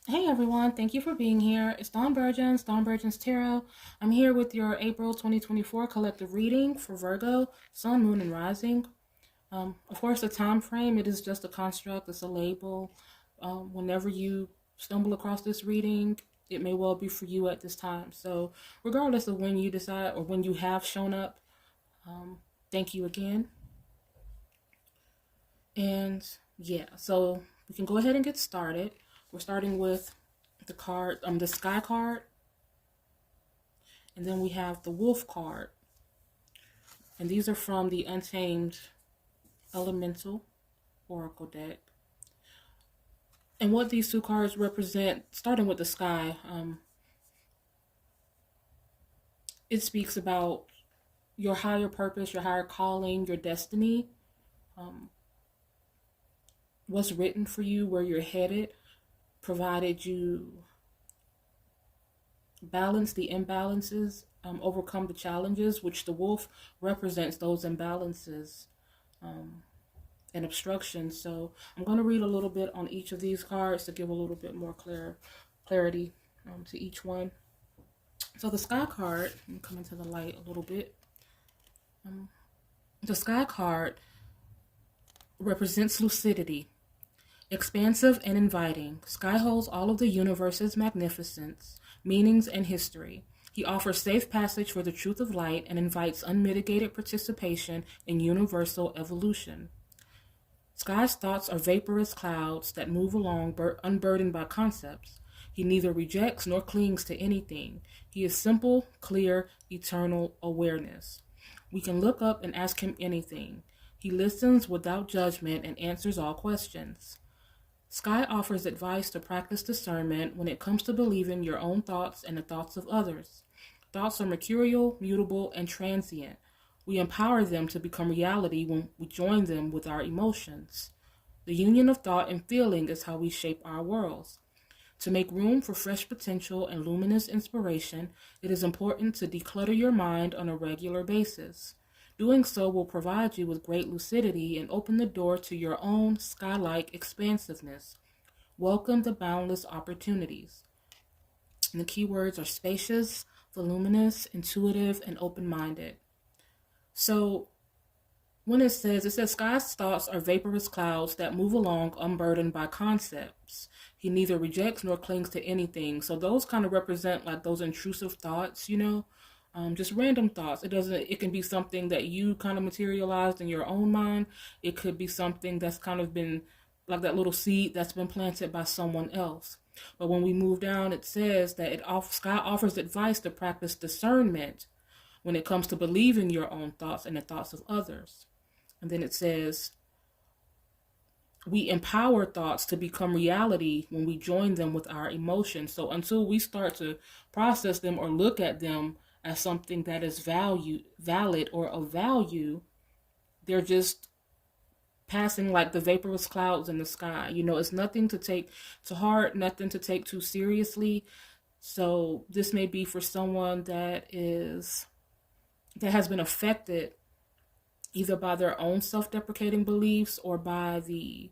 Hey everyone, thank you for being here. It's Dawn Burgeons, Dawn Burgeons Tarot. I'm here with your April 2024 collective reading for Virgo, Sun, Moon, and Rising. Of course, the time frame, it is just a construct, it's a label. Whenever you stumble across this reading, it may well be for you at this time. So, regardless of when you decide or when you have shown up, thank you again. And yeah, so we can go ahead and get started. We're starting with the Sky card, and then we have the Wolf card. And these are from the Untamed Elemental Oracle deck. And what these two cards represent, starting with the Sky, it speaks about your higher purpose, your higher calling, your destiny, um, what's written for you, where you're headed, provided you balance the imbalances, overcome the challenges, which the wolf represents those imbalances um, and obstructions. So I'm going to read a little bit on each of these cards to give a little bit more clarity to each one. So the Sky card, let me come into the light a little bit. The Sky card represents lucidity, expansive and inviting. Sky holds all of the universe's magnificence, meanings, and history. He offers safe passage for the truth of light and invites unmitigated participation in universal evolution. Sky's thoughts are vaporous clouds that move along unburdened by concepts. He neither rejects nor clings to anything. He is simple, clear, eternal awareness. We can look up and ask him anything. He listens without judgment and answers all questions. Sky offers advice to practice discernment when it comes to believing your own thoughts and the thoughts of others. Thoughts are mercurial, mutable, and transient. We empower them to become reality when we join them with our emotions. The union of thought and feeling is how we shape our worlds. To make room for fresh potential and luminous inspiration, it is important to declutter your mind on a regular basis. Doing so will provide you with great lucidity and open the door to your own sky-like expansiveness. Welcome the boundless opportunities. And the keywords are spacious, voluminous, intuitive, and open-minded. So when it says Sky's thoughts are vaporous clouds that move along unburdened by concepts. He neither rejects nor clings to anything. So those kind of represent like those intrusive thoughts, just random thoughts. It can be something that you kind of materialized in your own mind. It could be something that's kind of been like that little seed that's been planted by someone else. But when we move down, it says that Sky offers advice to practice discernment when it comes to believing your own thoughts and the thoughts of others. And then it says, we empower thoughts to become reality when we join them with our emotions. So until we start to process them or look at them as something that is valid or of value, they're just passing like the vaporous clouds in the sky. It's nothing to take to heart, nothing to take too seriously. So this may be for someone that has been affected either by their own self-deprecating beliefs or by the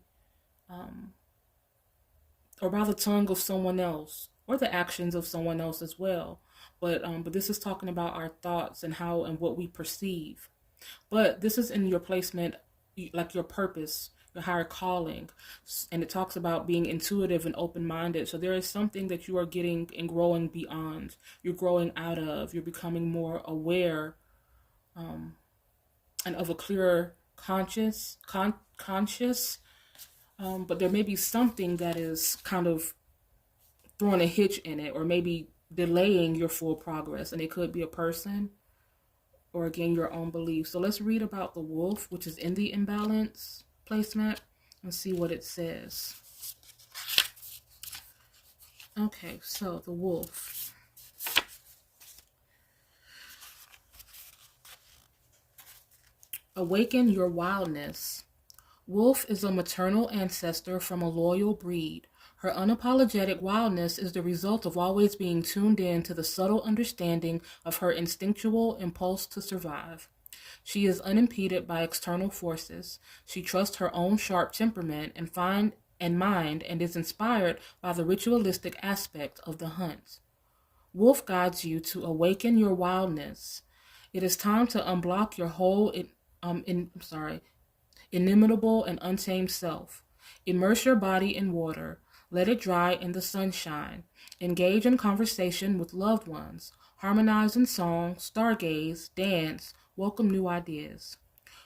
tongue of someone else or the actions of someone else as well. But this is talking about our thoughts and how and what we perceive. But this is in your placement, like your purpose, your higher calling, and it talks about being intuitive and open-minded. So there is something that you are getting and growing beyond. You're growing out of. You're becoming more aware, and of a clearer conscious. But there may be something that is kind of throwing a hitch in it, or maybe delaying your full progress, and it could be a person or again your own beliefs. So let's read about the wolf, which is in the imbalance placement, and see what it says. Okay, so the wolf. Awaken your wildness. Wolf is a maternal ancestor from a loyal breed. Her unapologetic wildness is the result of always being tuned in to the subtle understanding of her instinctual impulse to survive. She is unimpeded by external forces. She trusts her own sharp temperament and and mind and is inspired by the ritualistic aspect of the hunt. Wolf guides you to awaken your wildness. It is time to unblock your whole inimitable and untamed self. Immerse your body in water. Let it dry in the sunshine. Engage in conversation with loved ones. Harmonize in song, stargaze, dance, welcome new ideas.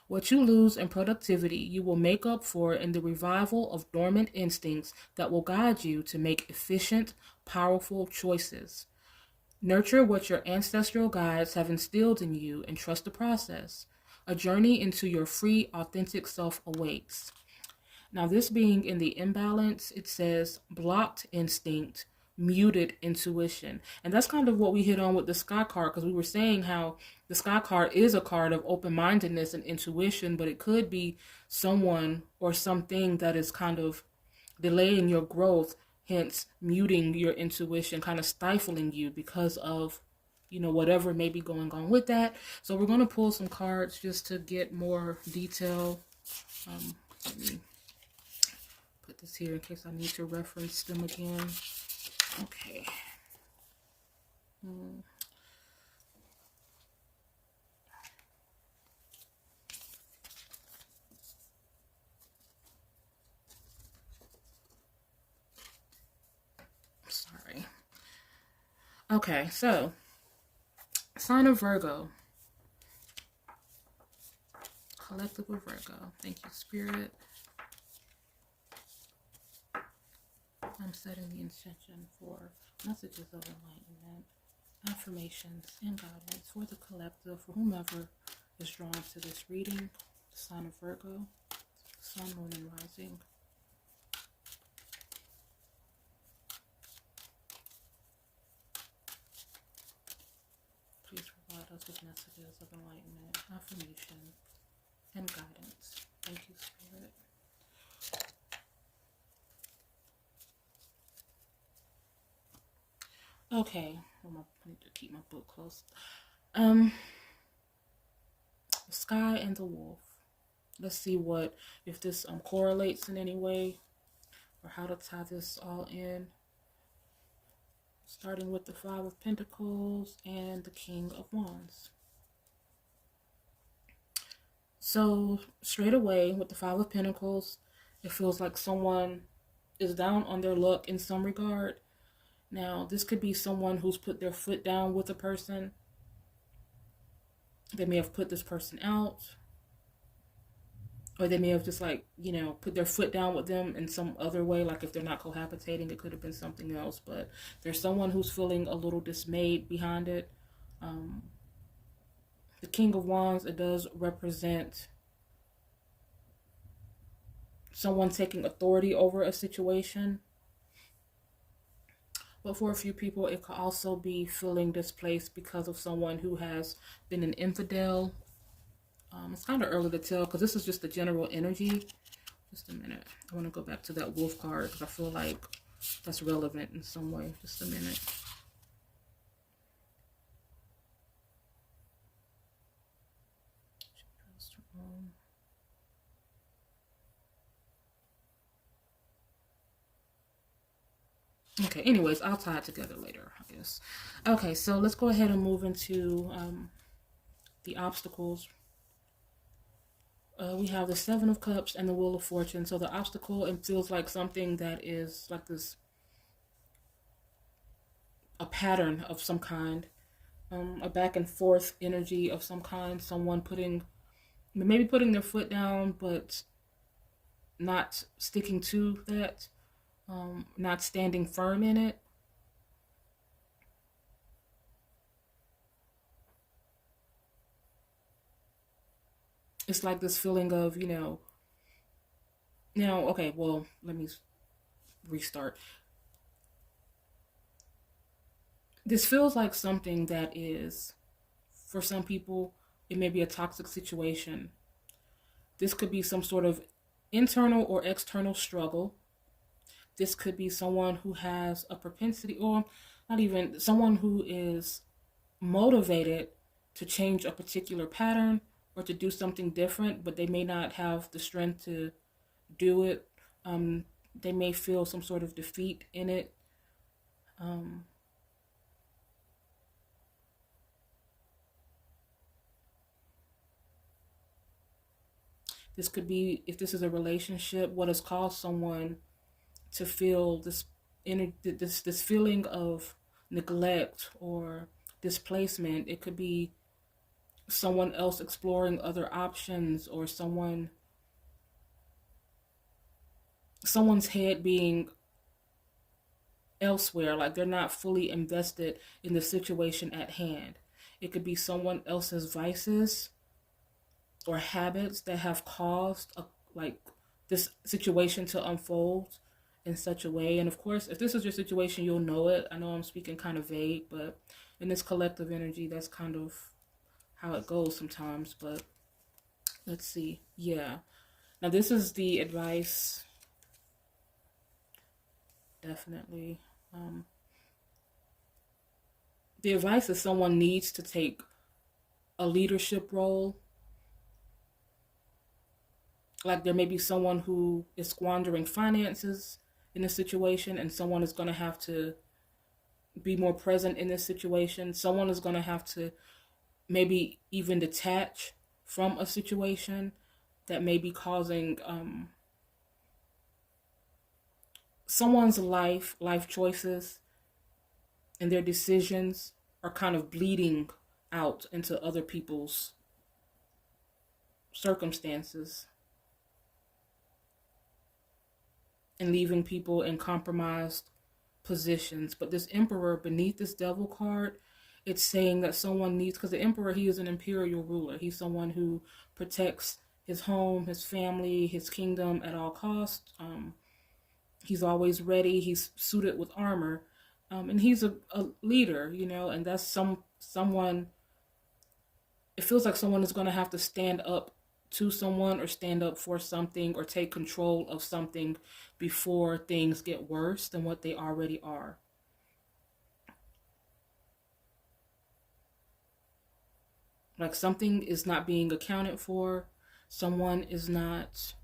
What you lose in productivity, you will make up for in the revival of dormant instincts that will guide you to make efficient, powerful choices. Nurture what your ancestral guides have instilled in you and trust the process. A journey into your free, authentic self awaits. Now, this being in the imbalance, it says blocked instinct, muted intuition. And that's kind of what we hit on with the sky card, because we were saying how the sky card is a card of open mindedness and intuition, but it could be someone or something that is kind of delaying your growth, hence muting your intuition, kind of stifling you because of whatever may be going on with that. So we're going to pull some cards just to get more detail. Let me put this here in case I need to reference them again. Okay. Sorry. Okay, so sign of Virgo. Collective of Virgo. Thank you, Spirit. I'm setting the intention for messages of enlightenment, affirmations, and guidance for the collective, for whomever is drawn to this reading. The sign of Virgo, Sun, Moon, and Rising. Please provide us with messages of enlightenment, affirmation, and guidance. Thank you, Spirit. Okay, I need to keep my book close. The sky and the wolf. Let's see if this correlates in any way, or how to tie this all in. Starting with the Five of Pentacles and the King of Wands. So straight away with the Five of Pentacles, it feels like someone is down on their luck in some regard. Now, this could be someone who's put their foot down with a person. They may have put this person out. Or they may have just put their foot down with them in some other way. Like if they're not cohabitating, it could have been something else. But there's someone who's feeling a little dismayed behind it. The King of Wands, it does represent someone taking authority over a situation. But for a few people, it could also be feeling displaced because of someone who has been an infidel. It's kind of early to tell because this is just the general energy. Just a minute. I want to go back to that wolf card because I feel like that's relevant in some way. Just a minute. Okay, anyways, I'll tie it together later, I guess. Okay, so let's go ahead and move into the obstacles. We have the Seven of Cups and the Wheel of Fortune. So the obstacle, it feels like something that is like a pattern of some kind, a back and forth energy of some kind. Someone maybe putting their foot down, but not sticking to that. Not standing firm in it. It's like this feeling of, okay, well, let me restart. This feels like something that is, for some people, it may be a toxic situation. This could be some sort of internal or external struggle. This could be someone who has a propensity, or not even, someone who is motivated to change a particular pattern or to do something different, but they may not have the strength to do it. they may feel some sort of defeat in it. Um, this could be, if this is a relationship, what has caused someone to feel this feeling of neglect or displacement. It could be someone else exploring other options, or someone's head being elsewhere, like they're not fully invested in the situation at hand. It could be someone else's vices or habits that have caused like this situation to unfold in such a way. And of course, if this is your situation, you'll know it. I know I'm speaking kind of vague, but in this collective energy, that's kind of how it goes sometimes. But let's see. Yeah. Now, this is the advice. Definitely. Um, the advice is someone needs to take a leadership role. Like there may be someone who is squandering finances in a situation, and someone is going to have to be more present in this situation. Someone is going to have to maybe even detach from a situation that may be causing someone's life choices and their decisions are kind of bleeding out into other people's circumstances and leaving people in compromised positions. But this Emperor beneath this Devil card, it's saying that someone needs, because the Emperor, he is an imperial ruler. He's someone who protects his home, his family, his kingdom at all costs. He's always ready. He's suited with armor. And he's a leader, and that's someone, it feels like someone is going to have to stand up to someone or stand up for something or take control of something before things get worse than what they already are. Like something is not being accounted for. Someone is not,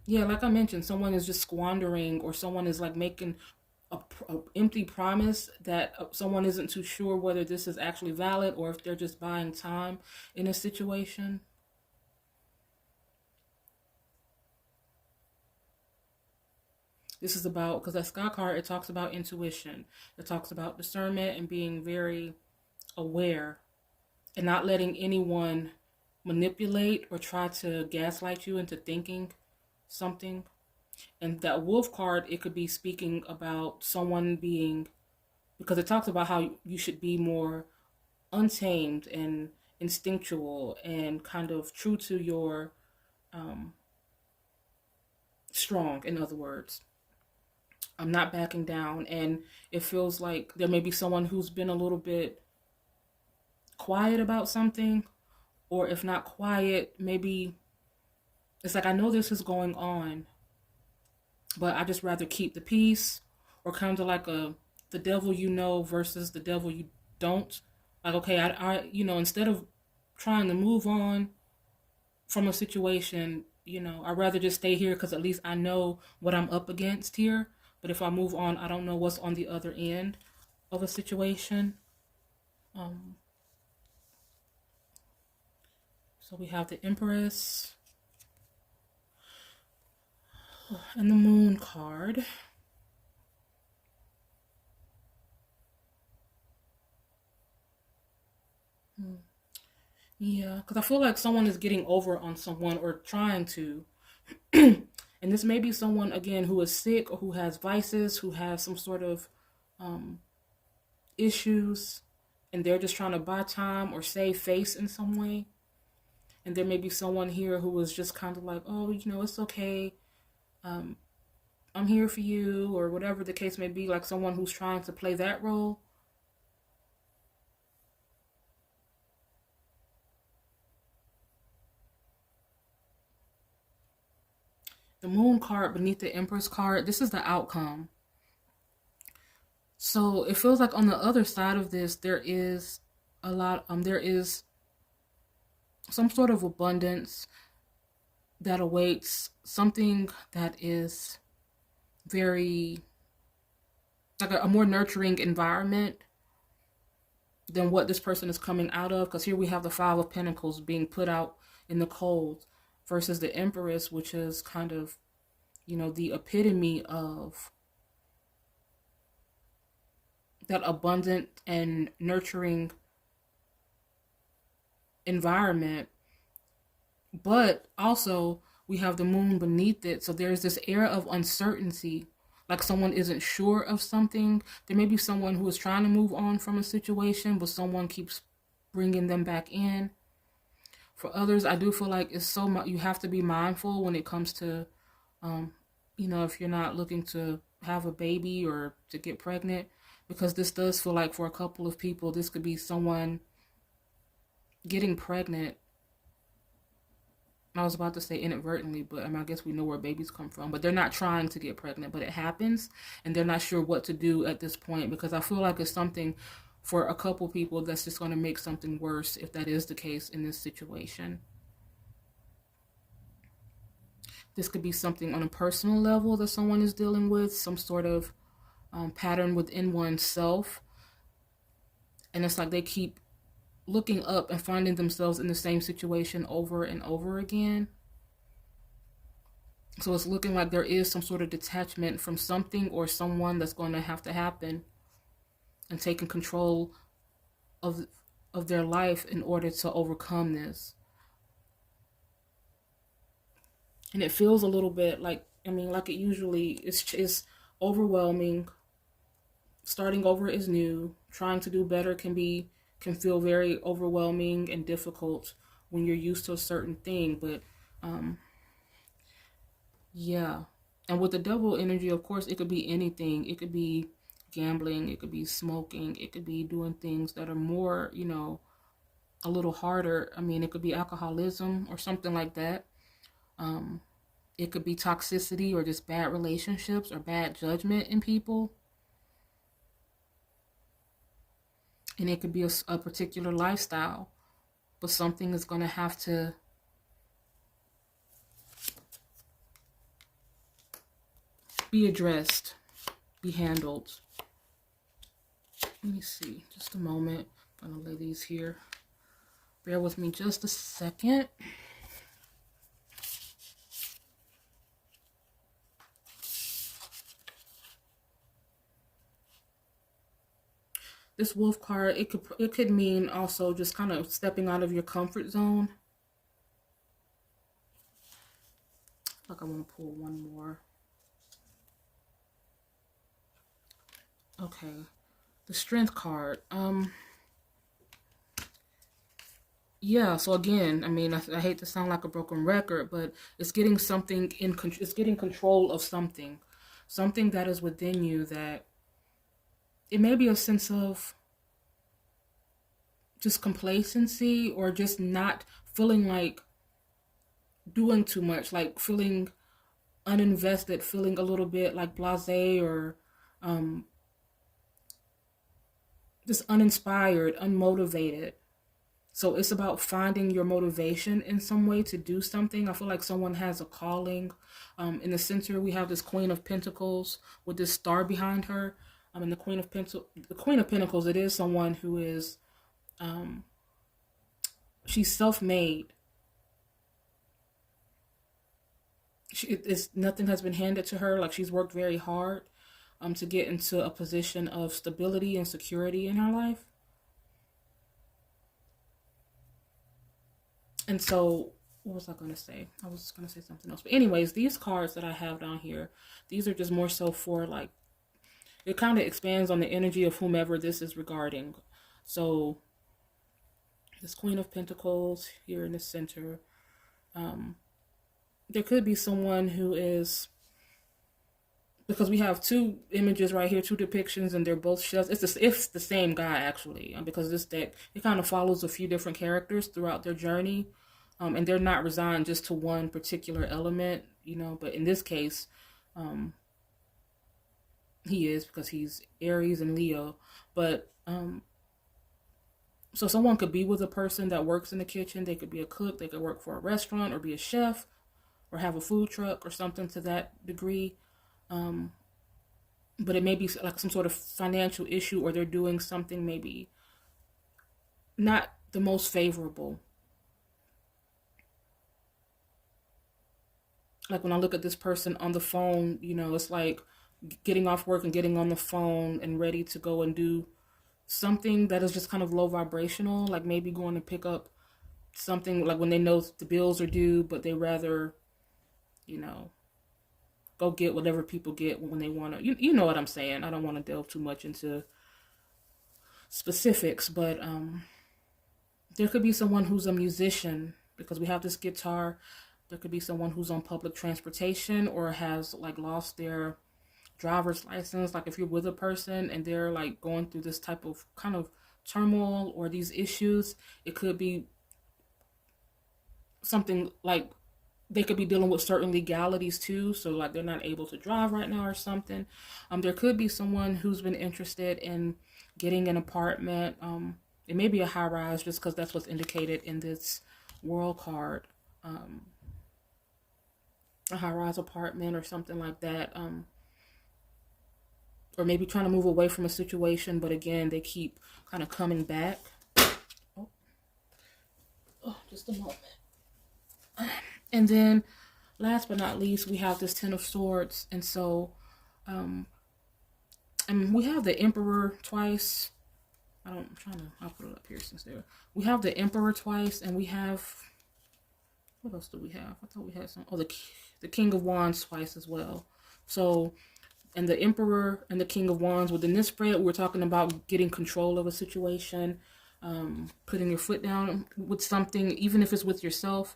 yeah, like I mentioned, someone is just squandering, or someone is like making a empty promise that someone isn't too sure whether this is actually valid or if they're just buying time in a situation. This is about, because that Sky card, it talks about intuition. It talks about discernment and being very aware and not letting anyone manipulate or try to gaslight you into thinking something. And that Wolf card, it could be speaking about someone being, because it talks about how you should be more untamed and instinctual and kind of true to your um, strong, in other words. I'm not backing down. And it feels like there may be someone who's been a little bit quiet about something, or if not quiet, maybe it's like, I know this is going on, but I just rather keep the peace, or kind of like the devil you know versus the devil you don't. Like, okay, instead of trying to move on from a situation, I'd rather just stay here because at least I know what I'm up against here. But if I move on, I don't know what's on the other end of a situation. Um, so we have the Empress and the Moon card. Yeah, because I feel like someone is getting over on someone or trying to. And this may be someone, again, who is sick or who has vices, who has some sort of um, issues, and they're just trying to buy time or save face in some way. And there may be someone here who was just kind of like, oh, it's okay. Um, I'm here for you, or whatever the case may be, like someone who's trying to play that role. The Moon card beneath the Empress card, this is the outcome. So it feels like on the other side of this, there is there is some sort of abundance. that awaits, something that is very like a more nurturing environment than what this person is coming out of. Because here we have the Five of Pentacles being put out in the cold versus the Empress, which is kind of, the epitome of that abundant and nurturing environment. But also, we have the moon beneath it. So there's this air of uncertainty, like someone isn't sure of something. There may be someone who is trying to move on from a situation, but someone keeps bringing them back in. For others, I do feel like it's so much, you have to be mindful when it comes to, um, if you're not looking to have a baby or to get pregnant, because this does feel like for a couple of people, this could be someone getting pregnant. I was about to say inadvertently, but I guess we know where babies come from. But they're not trying to get pregnant, but it happens, and they're not sure what to do at this point, because I feel like it's something for a couple people that's just going to make something worse if that is the case in this situation. This could be something on a personal level that someone is dealing with, some sort of pattern within oneself. And it's like they keep looking up and finding themselves in the same situation over and over again. So it's looking like there is some sort of detachment from something or someone that's going to have to happen, and taking control of their life in order to overcome this. And it feels a little bit like, like it usually is overwhelming. Starting over is new. Trying to do better can feel very overwhelming and difficult when you're used to a certain thing. But yeah. And with the double energy, of course, it could be anything. It could be gambling, it could be smoking, it could be doing things that are more, a little harder. It could be alcoholism or something like that. It could be toxicity or just bad relationships or bad judgment in people. And it could be a particular lifestyle, but something is going to have to be addressed, be handled. Let me see, just a moment. I'm going to lay these here. Bear with me just a second. This wolf card, it could mean also just kind of stepping out of your comfort zone. Like I want to pull one more. Okay. The Strength card. Yeah, so again, I hate to sound like a broken record, but it's getting something it's getting control of something that is within you, that it may be a sense of just complacency, or just not feeling like doing too much, like feeling uninvested, feeling a little bit like blasé, or just uninspired, unmotivated. So it's about finding your motivation in some way to do something. I feel like someone has a calling. In the center, we have this Queen of Pentacles with this star behind her. And the Queen of Pentacles, it is someone who is, she's self-made. Nothing has been handed to her. Like, she's worked very hard to get into a position of stability and security in her life. And so, what was I going to say? I was going to say something else. But anyways, these cards that I have down here, these are just more so for, like, it kind of expands on the energy of whomever this is regarding. So, this Queen of Pentacles here in the center. There could be someone who is, because we have two images right here, two depictions, and they're both shells. It's the same guy, actually, because this deck, it kind of follows a few different characters throughout their journey, and they're not resigned just to one particular element, but in this case, he is, because he's Aries and Leo. But so someone could be with a person that works in the kitchen. They could be a cook, they could work for a restaurant or be a chef. or have a food truck or something to that degree. Um, but it may be like some sort of financial issue, or they're doing something maybe not the most favorable. Like when I look at this person on the phone, it's like getting off work and getting on the phone and ready to go and do something that is just kind of low vibrational, like maybe going to pick up something like when they know the bills are due, but they rather, you know, go get whatever people get when they want to. You know what I'm saying? I don't want to delve too much into specifics, but there could be someone who's a musician because we have this guitar. There could be someone who's on public transportation or has like lost their driver's license. Like if you're with a person and they're like going through this type of kind of turmoil or these issues, it could be something like they could be dealing with certain legalities too. So like they're not able to drive right now or something. There could be someone who's been interested in getting an apartment. It may be a high rise just because that's what's indicated in this world card. A high rise apartment or something like that. Or maybe trying to move away from a situation, but again, they keep kind of coming back. Oh, just a moment. And then, last but not least, we have this Ten of Swords, and so, and we have the Emperor twice. I'll put it up here since there. We have the Emperor twice, and we have, what else do we have? I thought we had some. Oh, the King of Wands twice as well. So, and the Emperor and the King of Wands. Within this spread, we're talking about getting control of a situation, putting your foot down with something, even if it's with yourself.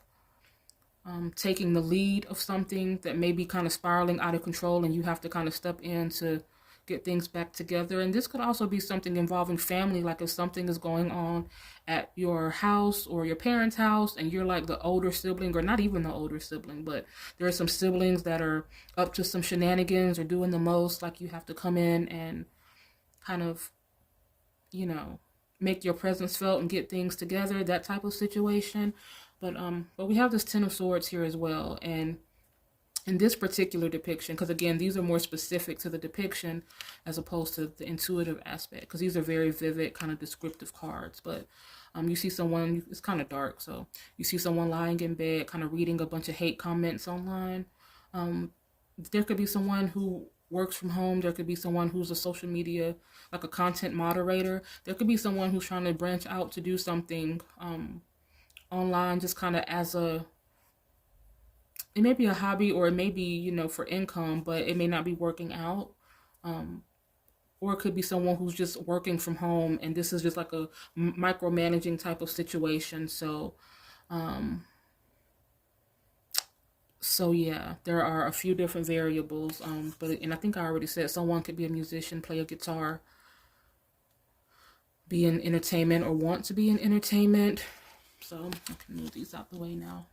Taking the lead of something that may be kind of spiraling out of control, and you have to kind of step in to get things back together. And this could also be something involving family, like if something is going on at your house or your parents' house and you're like the older sibling, or not even the older sibling, but there are some siblings that are up to some shenanigans or doing the most. Like you have to come in and kind of, make your presence felt and get things together, that type of situation. But we have this Ten of Swords here as well, and in this particular depiction, because again, these are more specific to the depiction as opposed to the intuitive aspect, because these are very vivid, kind of descriptive cards. But you see someone, it's kind of dark, so you see someone lying in bed, kind of reading a bunch of hate comments online. There could be someone who works from home. There could be someone who's a social media, like a content moderator. There could be someone who's trying to branch out to do something online, just kind of as it may be a hobby, or it may be, for income, but it may not be working out. Or it could be someone who's just working from home, and this is just like a micromanaging type of situation. So yeah, there are a few different variables. And I think I already said someone could be a musician, play a guitar, be in entertainment, or want to be in entertainment. So I can move these out the way now.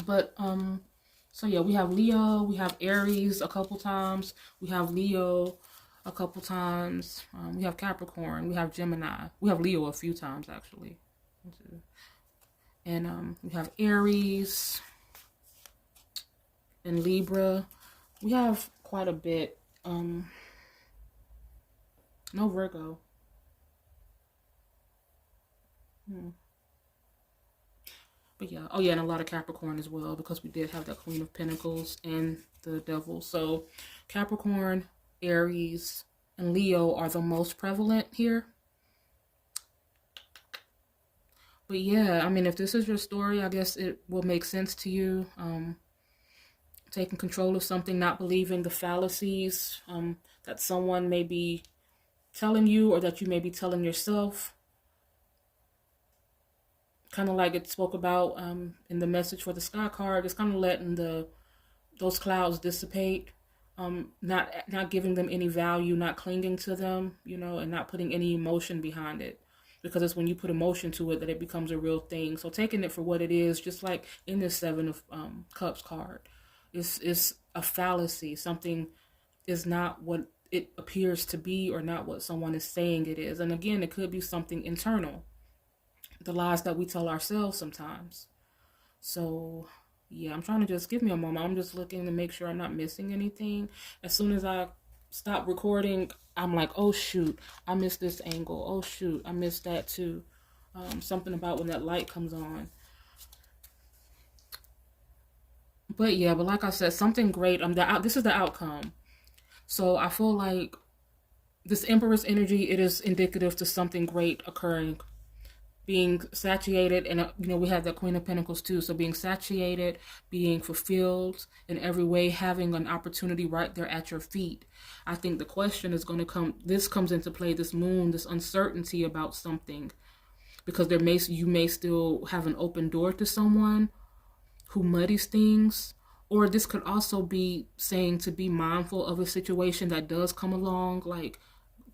But so yeah, we have Leo, we have Aries a couple times, we have Leo a couple times, we have Capricorn, we have Gemini, we have Leo a few times actually, and we have Aries and Libra. We have quite a bit. No Virgo. But yeah, oh yeah, and a lot of Capricorn as well, because we did have that Queen of Pentacles and the Devil. So Capricorn, Aries, and Leo are the most prevalent here. But yeah, I mean, if this is your story, I guess it will make sense to you. Taking control of something, not believing the fallacies that someone may be telling you, or that you may be telling yourself. Kind of like it spoke about in the message for the Sky card, it's kind of letting those clouds dissipate, not giving them any value, not clinging to them, and not putting any emotion behind it, because it's when you put emotion to it that it becomes a real thing. So taking it for what it is, just like in this Seven of Cups card, is a fallacy. Something is not what it appears to be, or not what someone is saying it is. And again, it could be something internal, the lies that we tell ourselves sometimes. So Yeah, I'm trying to just give me a moment. I'm just looking to make sure I'm not missing anything. As soon as I stop recording, I'm like, oh shoot, I missed this angle. Oh shoot, I missed that too. Something about when that light comes on. But yeah, but like I said, something great. This is the outcome. So I feel like this Empress energy, it is indicative to something great occurring, being satiated, and we have the Queen of Pentacles too, so being satiated, being fulfilled in every way, having an opportunity right there at your feet. I think the question is going to come, this comes into play, this moon, this uncertainty about something, because you may still have an open door to someone who muddies things. Or this could also be saying to be mindful of a situation that does come along, like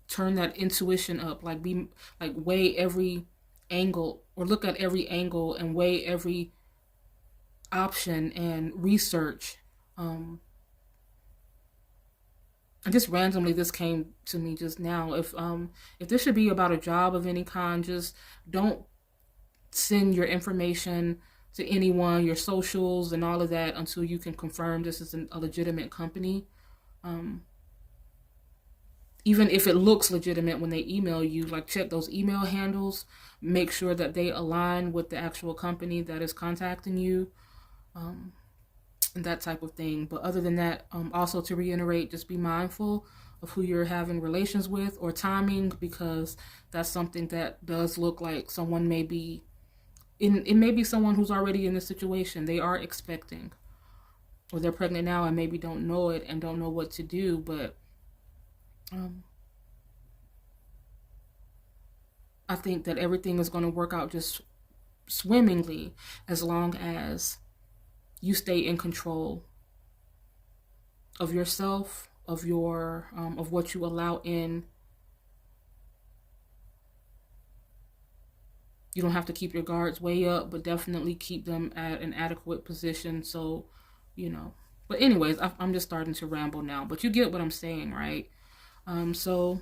turn that intuition up, like be like weigh every angle, or look at every angle and weigh every option and research. And just randomly this came to me just now. If this should be about a job of any kind, just don't send your information to anyone, your socials and all of that, until you can confirm this is a legitimate company. Um, Even if it looks legitimate when they email you, like check those email handles, make sure that they align with the actual company that is contacting you, um, and that type of thing. But other than that, also to reiterate, just be mindful of who you're having relations with, or timing, because that's something that does look like someone may be in. It may be someone who's already in the situation. They are expecting, or they're pregnant now and maybe don't know it and don't know what to do. But um, I think that everything is going to work out just swimmingly, as long as you stay in control of yourself, of what you allow in. You don't have to keep your guards way up, but definitely keep them at an adequate position. So, you know. But anyways, I'm just starting to ramble now. But you get what I'm saying, right? So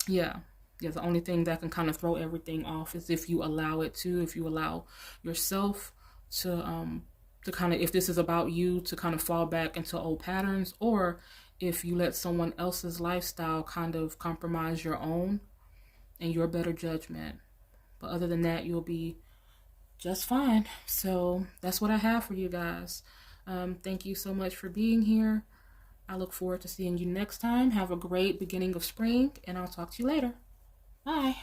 yeah, yeah. The only thing that can kind of throw everything off is if you allow it to. If you allow yourself to kind of, if this is about you, to kind of fall back into old patterns, or if you let someone else's lifestyle kind of compromise your own and your better judgment. But other than that, you'll be just fine. So that's what I have for you guys. Thank you so much for being here. I look forward to seeing you next time. Have a great beginning of spring, and I'll talk to you later. Bye.